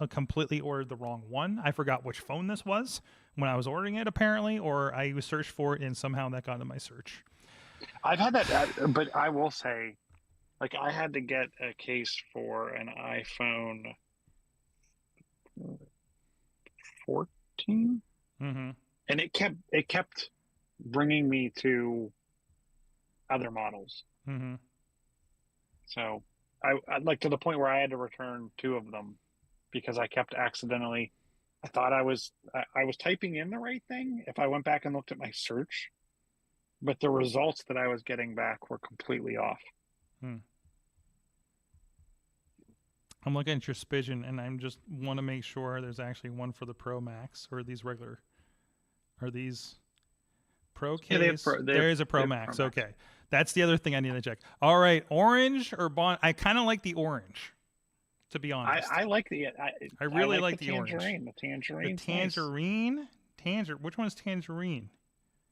completely ordered the wrong one. I forgot which phone this was when I was ordering it apparently, or I searched for it and somehow that got into my search. I've had that, but I will say, like, I had to get a case for an iPhone 14, mm-hmm. and it kept bringing me to other models. Mm-hmm. So I like to the point where I had to return 2 of them because I kept accidentally. I thought I was typing in the right thing if I went back and looked at my search. But the results that I was getting back were completely off. I'm looking at your Spigen, and I just want to make sure there's actually one for the Pro Max, or these regular. Are these Pro case? Yeah, there is a Pro Max. Okay, that's the other thing I need to check. All right, orange or bond? I kind of like the orange, to be honest. I like the. I really like the tangerine. Orange. The tangerine. The tangerine. Nice. Which one is tangerine?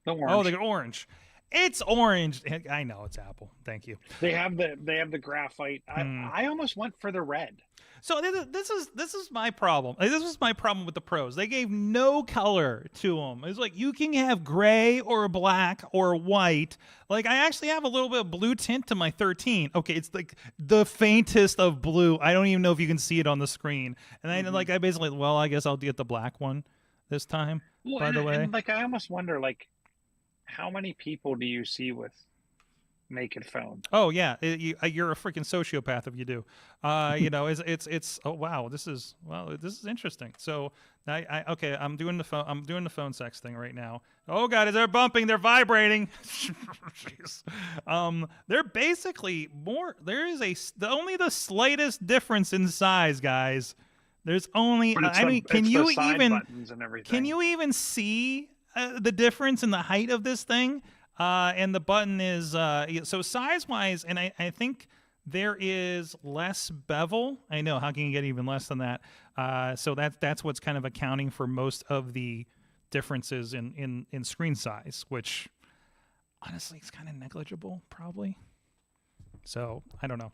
The orange. Oh, the orange. It's orange. I know it's Apple. Thank you. They have the graphite. I almost went for the red. So this is my problem. This was my problem with the Pros. They gave no color to them. It's like you can have gray or black or white. Like I actually have a little bit of blue tint to my 13. Okay, it's like the faintest of blue. I don't even know if you can see it on the screen. And I basically, well, I guess I'll get the black one this time. Well, by the way, and I almost wonder how many people do you see with naked phone? Oh yeah, you're a freaking sociopath if you do. It's oh wow, this is interesting. So I'm doing the phone sex thing right now. Oh god, they're bumping, they're vibrating. Jeez. They're basically more. There is only the slightest difference in size, guys. There's only. Can you even see the difference in the height of this thing? And the button is so size-wise, and I think there is less bevel. I know, how can you get even less than that? So that's what's kind of accounting for most of the differences in screen size, which honestly is kind of negligible, probably. So I don't know.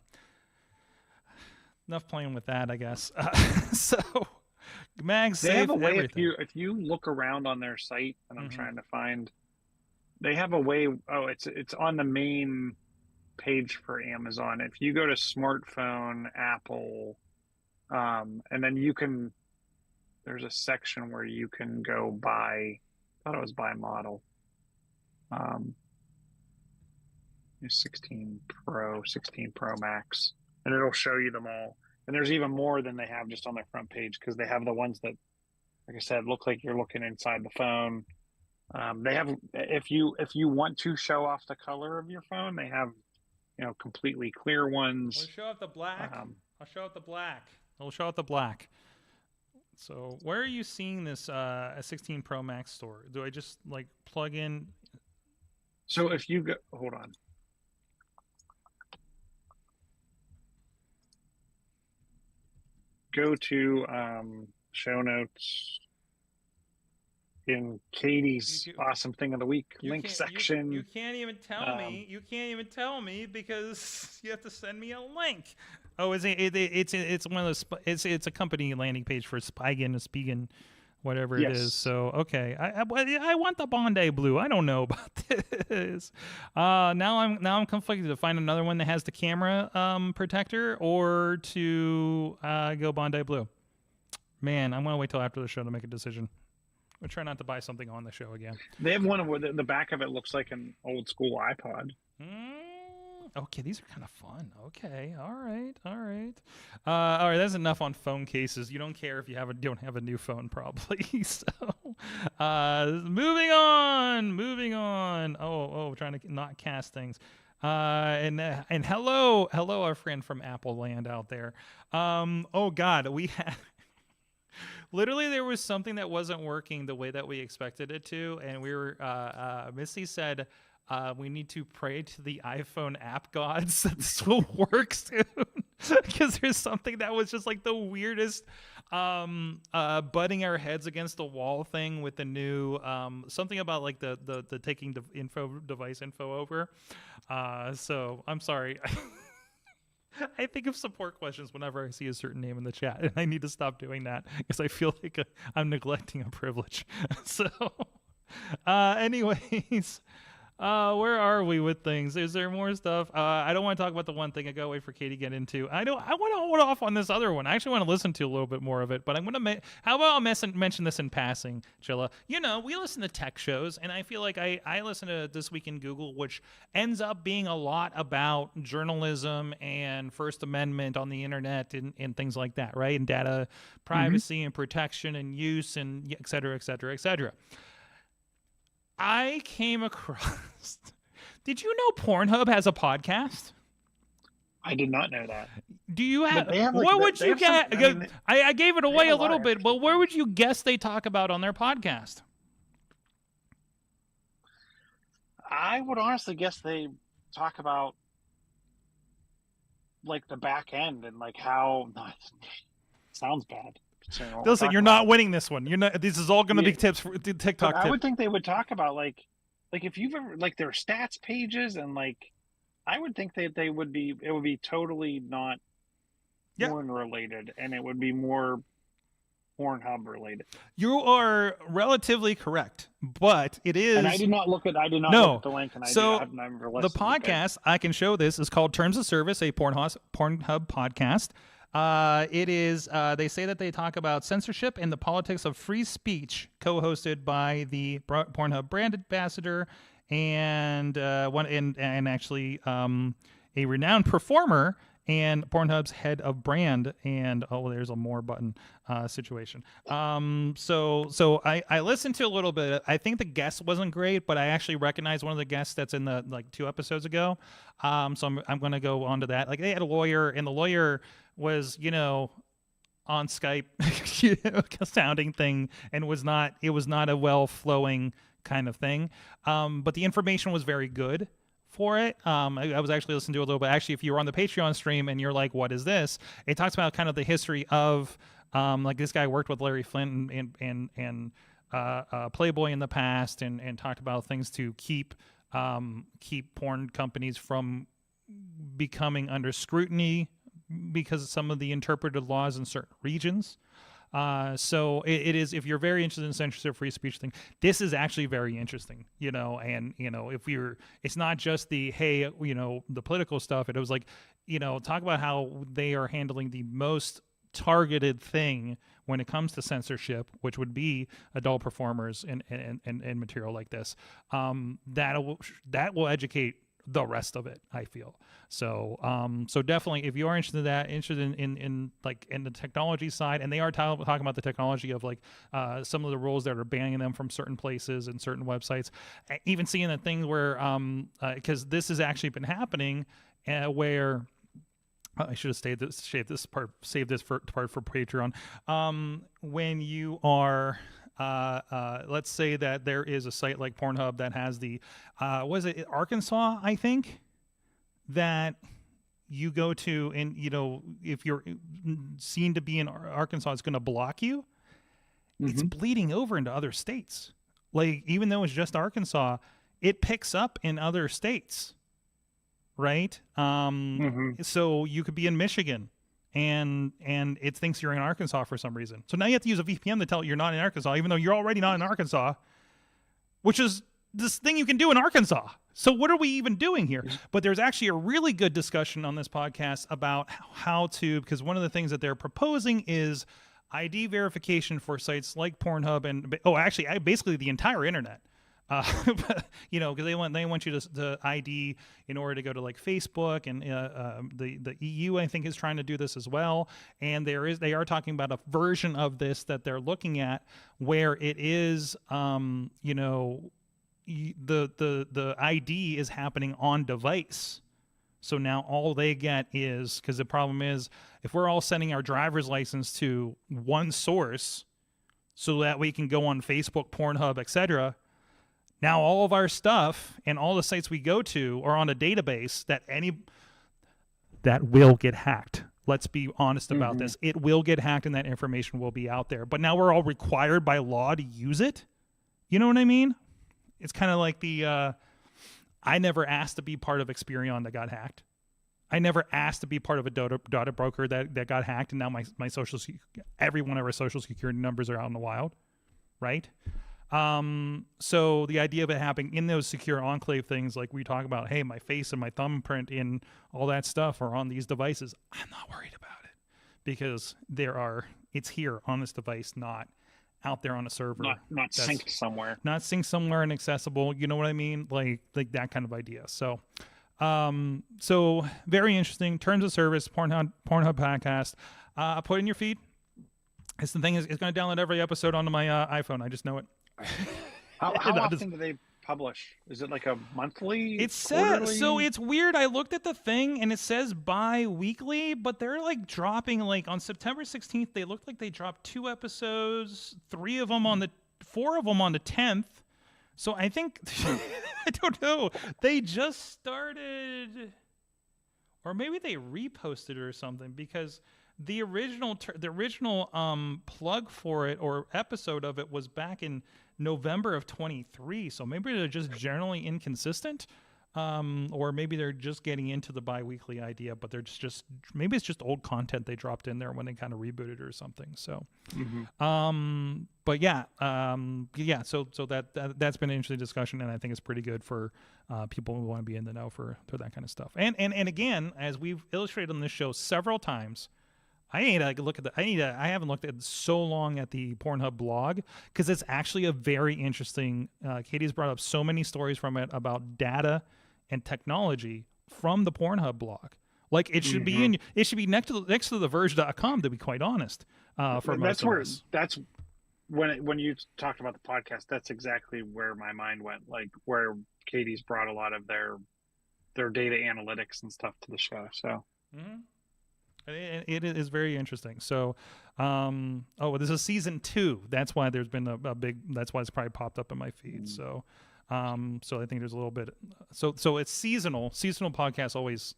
Enough playing with that, I guess. So MagSafe, they have a way everything. if you look around on their site, and I'm trying to find. They have a way. Oh, it's on the main page for Amazon. If you go to smartphone, Apple, and then you can there's a section where you can go by, I thought it was by model. 16 Pro, 16 Pro Max, and it'll show you them all. And there's even more than they have just on their front page, because they have the ones that, like I said, look like you're looking inside the phone. They have, if you want to show off the color of your phone, they have, completely clear ones. We'll show off the black. I'll show out the black. We'll show out the black. So where are you seeing this a 16 Pro Max store? Do I just like plug in? So if you go, hold on. Go to show notes in Katie's awesome thing of the week link section. You can't even tell me. You can't even tell me because you have to send me a link. Oh, it's one of those. It's a company landing page for Spigen, whatever it is. So okay, I want the Bondi blue. I don't know about this. Now I'm conflicted to find another one that has the camera protector or to go Bondi blue. Man, I'm gonna wait till after the show to make a decision. We'll try not to buy something on the show again. They have one where the back of it looks like an old school iPod. Okay, these are kind of fun. Okay, all right. All right, that's enough on phone cases. You don't care if you don't have a new phone, probably. So, moving on. Oh, trying to not cast things. And hello, our friend from Apple Land out there. Oh God, we had. Literally, there was something that wasn't working the way that we expected it to, and we were. Missy said, "We need to pray to the iPhone app gods that this will work soon," because there's something that was just like the weirdest, butting our heads against the wall thing with the new something about like the taking the device info over. So I'm sorry. I think of support questions whenever I see a certain name in the chat, and I need to stop doing that because I feel like I'm neglecting a privilege. So, anyways, where are we with things? Is there more stuff? I don't want to talk about the one thing. I gotta wait for Katie to get into. I want to hold off on this other one. I actually want to listen to a little bit more of it, but I'm gonna. How about I'll mention this in passing, Chilla? We listen to tech shows, and I feel like I listen to This Week in Google, which ends up being a lot about journalism and First Amendment on the internet and things like that, right? And data privacy and protection and use and et cetera, et cetera, et cetera. I came across. Did you know Pornhub has a podcast? I did not know that. Do you have? What would you get? I gave it away a little bit, but where would you guess they talk about on their podcast? I would honestly guess they talk about like the back end and like how. Sounds bad. Listen, you're not winning this one. You're not. This is all going to be tips for TikTok. I would think they would talk about like if you've ever like their stats pages and like I would think that it would be totally not porn related and it would be more Pornhub related. You are relatively correct, but it is. And I did not look at the link. And I've never listened. The podcast I can show this is called Terms of Service, a Pornhub podcast. It is. They say that they talk about censorship and the politics of free speech, co-hosted by the Pornhub brand ambassador and actually a renowned performer and Pornhub's head of brand. And there's a more button situation. So I listened to a little bit. I think the guest wasn't great, but I actually recognized one of the guests that's in the 2 episodes ago. So I'm going to go on to that. Like they had a lawyer, and the lawyer was on Skype sounding thing, and it was not a well flowing kind of thing, but the information was very good for it. I was actually listening to it a little bit. Actually, if you were on the Patreon stream and you're like, what is this? It talks about kind of the history of like this guy worked with Larry Flint and Playboy in the past, and talked about things to keep porn companies from becoming under scrutiny because of some of the interpreted laws in certain regions. So it is, if you're very interested in censorship, free speech thing, this is actually very interesting, and, it's not just the political stuff. It was like, talk about how they are handling the most targeted thing when it comes to censorship, which would be adult performers and material like this, that will educate the rest of it, I feel. So so definitely, if you are interested in the technology side, and they are talking about the technology of like some of the rules that are banning them from certain places and certain websites, even seeing the thing where because this has actually been happening where I should have saved this part for Patreon. When you are let's say that there is a site like Pornhub that has the was it Arkansas, I think, that you go to, and if you're seen to be in Arkansas, it's going to block you. It's bleeding over into other states. Like, even though it's just Arkansas, it picks up in other states, right? So you could be in Michigan and it thinks you're in Arkansas for some reason. So now you have to use a VPN to tell it you're not in Arkansas, even though you're already not in Arkansas, which is this thing you can do in Arkansas. So what are we even doing here? But there's actually a really good discussion on this podcast about how to, because one of the things that they're proposing is ID verification for sites like Pornhub and, actually, basically the entire internet. Because they want you to ID in order to go to like Facebook, and the EU, I think, is trying to do this as well. And they are talking about a version of this that they're looking at where it is, the ID is happening on device. So now all they get is, because the problem is, if we're all sending our driver's license to one source so that we can go on Facebook, Pornhub, etc., now all of our stuff and all the sites we go to are on a database that will get hacked. Let's be honest about this. It will get hacked and that information will be out there. But now we're all required by law to use it. You know what I mean? It's kind of like the I never asked to be part of Experion that got hacked. I never asked to be part of a data broker that got hacked, and now my every one of our social security numbers are out in the wild, right? So the idea of it happening in those secure enclave things, like we talk about, hey, my face and my thumbprint and all that stuff are on these devices. I'm not worried about it because it's here on this device, not out there on a server. Not synced somewhere. Not synced somewhere and accessible. You know what I mean? Like that kind of idea. So, so very interesting. Terms of service, Pornhub podcast. Put in your feed. It's the thing is, it's going to download every episode onto my iPhone. I just know it. How often do they publish? Is it like a monthly? It says so. It's weird. I looked at the thing and it says bi-weekly, but they're like dropping like on September 16th. They looked like they dropped 2 episodes, 4 of them on the 10th. So I think I don't know. They just started, or maybe they reposted it or something, because the original plug for it or episode of it was back in November of 23. So maybe they're just generally inconsistent, or maybe they're just getting into the bi-weekly idea, but they're just maybe it's just old content they dropped in there when they kind of rebooted it or something. So, but yeah. So that's been an interesting discussion, and I think it's pretty good for people who want to be in the know for that kind of stuff. And again, as we've illustrated on this show several times, I haven't looked at so long at the Pornhub blog, because it's actually a very interesting. Katie's brought up so many stories from it about data and technology from the Pornhub blog. Like it should be next to the Verge.com, to be quite honest. That's when you talked about the podcast. That's exactly where my mind went. Like where Katie's brought a lot of their data analytics and stuff to the show. So. Mm-hmm. It is very interesting. So, this is season 2. That's why there's been a big. That's why it's probably popped up in my feed. So, so I think there's a little bit. So it's seasonal. Seasonal podcasts always,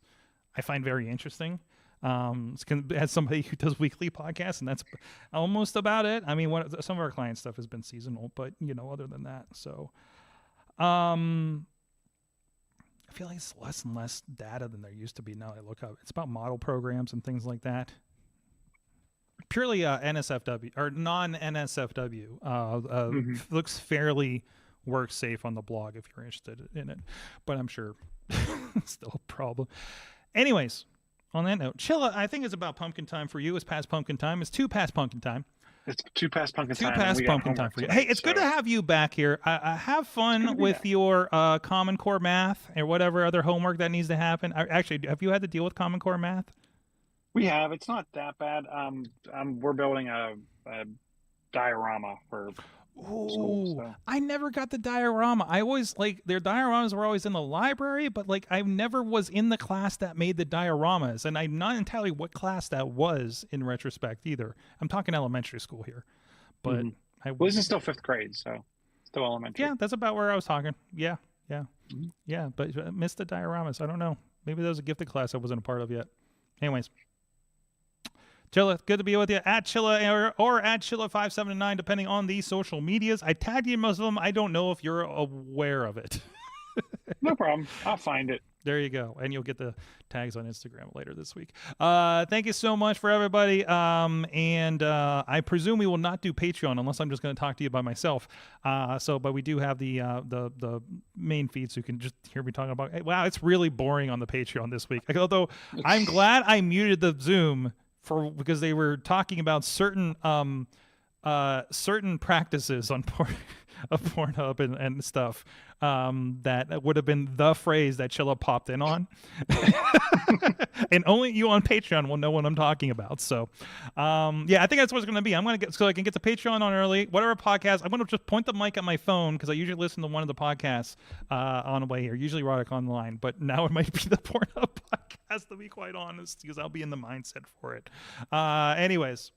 I find very interesting. As somebody who does weekly podcasts, and that's almost about it. I mean, some of our client stuff has been seasonal, but other than that, so. I feel like it's less and less data than there used to be now. I look up. It's about model programs and things like that. Purely NSFW or non-NSFW looks fairly work safe on the blog if you're interested in it. But I'm sure it's still a problem. Anyways, on that note, Chilla, I think it's about pumpkin time for you. It's past pumpkin time. It's 2 past pumpkin time. It's 2 past pumpkin Two time. past we got pumpkin time homework for you. tonight, Hey, it's good to so- have you back here. Have fun with back. your Common Core math or whatever other homework that needs to happen. Actually, have you had to deal with Common Core math? We have. It's not that bad. We're building a diorama for school. Ooh, So. I never got the diorama. I always their dioramas were always in the library, but I never was in the class that made the dioramas, and I'm not entirely what class that was in retrospect either. I'm talking elementary school here, but Well, this is still 5th grade, so still elementary. Yeah, that's about where I was talking. Yeah. But I missed the dioramas. I don't know. Maybe there was a gifted class I wasn't a part of yet. Anyways. Chilla, good to be with you. At Chilla or at Chilla579, depending on the social medias. I tagged you in most of them. I don't know if you're aware of it. No problem. I'll find it. There you go. And you'll get the tags on Instagram later this week. Thank you so much for everybody. And I presume we will not do Patreon unless I'm just going to talk to you by myself. But we do have the main feed, so you can just hear me talking about, hey, wow, it's really boring on the Patreon this week. Although I'm glad I muted the Zoom because they were talking about certain practices on Pornhub and stuff that would have been the phrase that Chilla popped in on. And only you on Patreon will know what I'm talking about. So I think that's what it's going to be. I'm going to get so I can get the Patreon on early. Whatever podcast, I'm going to just point the mic at my phone because I usually listen to one of the podcasts on the way here, usually Roddick Online, but now it might be the Pornhub podcast, to be quite honest, because I'll be in the mindset for it. Anyways.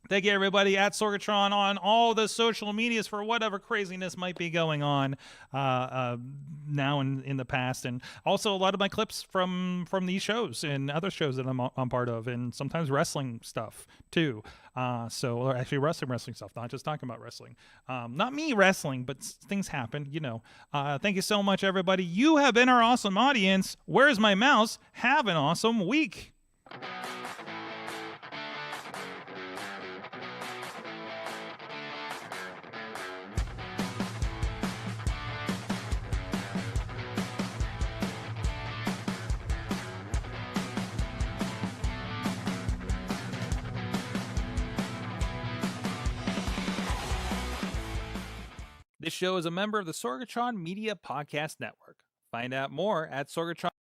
Thank you, everybody, at Sorgatron on all the social medias for whatever craziness might be going on now and in the past. And also a lot of my clips from these shows and other shows that I'm part of, and sometimes wrestling stuff, too. Or actually wrestling stuff, not just talking about wrestling. Not me wrestling, but things happen, you know. Thank you so much, everybody. You have been our awesome audience. Where's my mouse? Have an awesome week. This show is a member of the Sorgatron Media Podcast Network. Find out more at Sorgatron.